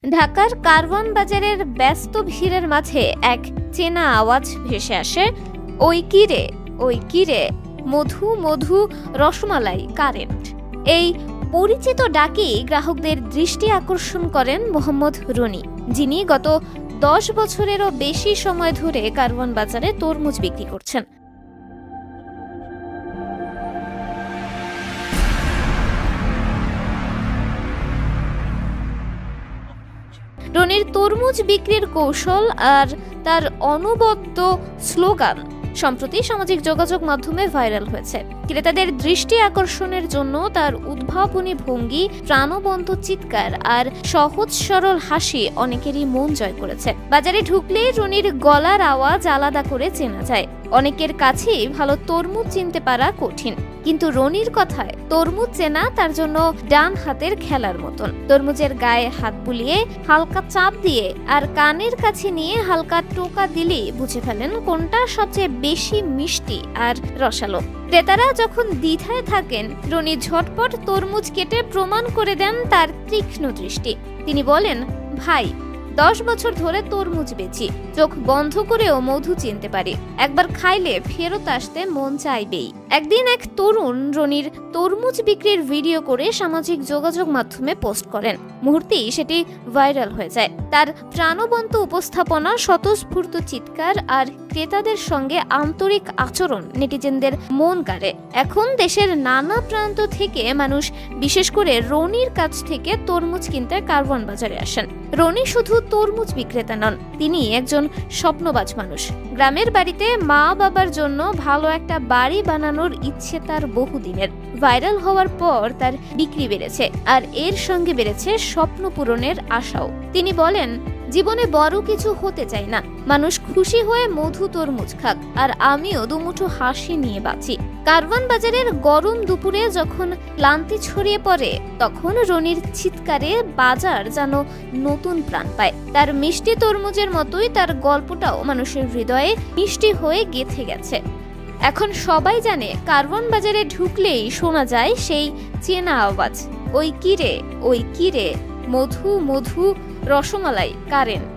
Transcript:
ঢাকার কারওয়ান বাজারের ব্যস্ত ভিড়ের মাঝে এক চেনা আওয়াজ ভেসে আসে, ওই কিরে ওই কিরে, মধু মধু রসমালাই কারেন্ট। এই পরিচিত ডাকেই গ্রাহকদের দৃষ্টি আকর্ষণ করেন মোহাম্মদ রনি, যিনি গত 10 বছরেরও বেশি সময় ধরে কারওয়ান বাজারে তরমুজ বিক্রি করছেন। রনির তরমুজ বিক্রির কৌশল আর তার অনবদ্য স্লোগান সম্প্রতি সামাজিক যোগাযোগ মাধ্যমে ভাইরাল হয়েছে। ক্রেতাদের দৃষ্টি আকর্ষণের জন্য তার উদ্ভাবনী ভঙ্গি, প্রাণবন্ত চিৎকার আর সহজ সরল হাসি অনেকেরই মন জয় করেছে। বাজারে ঢুকলেই রনির গলার আওয়াজ আলাদা করে চেনা যায়। অনেকের কাছেই ভালো তরমুজ চিনতে পারা কঠিন, কিন্তু রনির কথায় তরমুজ চেনা তার জন্য ডান হাতের খেলার মতন। তরমুজের গায়ে হাত বুলিয়ে হালকা চাপ দিয়ে আর কানের কাছে নিয়ে হালকা টোকা দিলেই বুঝে ফেলেন কোনটা সবচেয়ে বেশি মিষ্টি আর রসালো। ক্রেতারা যখন দ্বিধায় থাকেন, রনি ঝটপট তরমুজ কেটে প্রমাণ করে দেন তার তীক্ষ্ণ দৃষ্টি। তিনি বলেন, ভাই 10 বছর ধরে তরমুজ বেচি, চোখ বন্ধ করেও মধু চিনতে পারি, একবার খাইলে ফেরত আসতে মন চাইবেই। একদিন এক তরুণ রনির তরমুজ বিক্রির ভিডিও করে সামাজিক যোগাযোগ মাধ্যমে পোস্ট করেন। মুহূর্তেই সেটি ভাইরাল হয়ে যায়। তার প্রাণবন্ত উপস্থাপনা, স্বতঃস্ফূর্ত চিৎকার আর ক্রেতাদের সঙ্গে আন্তরিক আচরণ নেটিজেনদের মন কাড়ে। এখন দেশের নানা প্রান্ত থেকে মানুষ, বিশেষ করে রনির কাছ থেকে তরমুজ কিনতে কারওয়ান বাজারে আসেন। রনি শুধু তরমুজ বিক্রেতা নন, তিনি একজন স্বপ্নবাজ মানুষ। গ্রামের বাড়িতে মা বাবার জন্য ভালো একটা বাড়ি বানানোর ইচ্ছে তার বহুদিনের। ভাইরাল হওয়ার পর তার বিক্রি বেড়েছে, আর এর সঙ্গে বেড়েছে স্বপ্ন পূরণের আশাও। তিনি বলেন, জীবনে বড় কিছু হতে চাই না, মানুষ খুশি হয়ে মধু তরমুজ খাক, আর আমিও দুমুঠো হাসি নিয়ে বাঁচি। কারওয়ান বাজারের গরম দুপুরে যখন ক্লান্তি ছড়িয়ে পড়ে, তখন রনির চিৎকারে বাজার যেন নতুন প্রাণ পায়। তার মিষ্টি তরমুজের মতোই তার গল্পটাও মানুষের হৃদয়ে মিষ্টি হয়ে গেঁথে গেছে। এখন সবাই জানে, কারওয়ান বাজারে ঢুকলেই শোনা যায় সেই চেনা আওয়াজ, ওই কিরে মধু মধু রসমালাই কারেন্ট।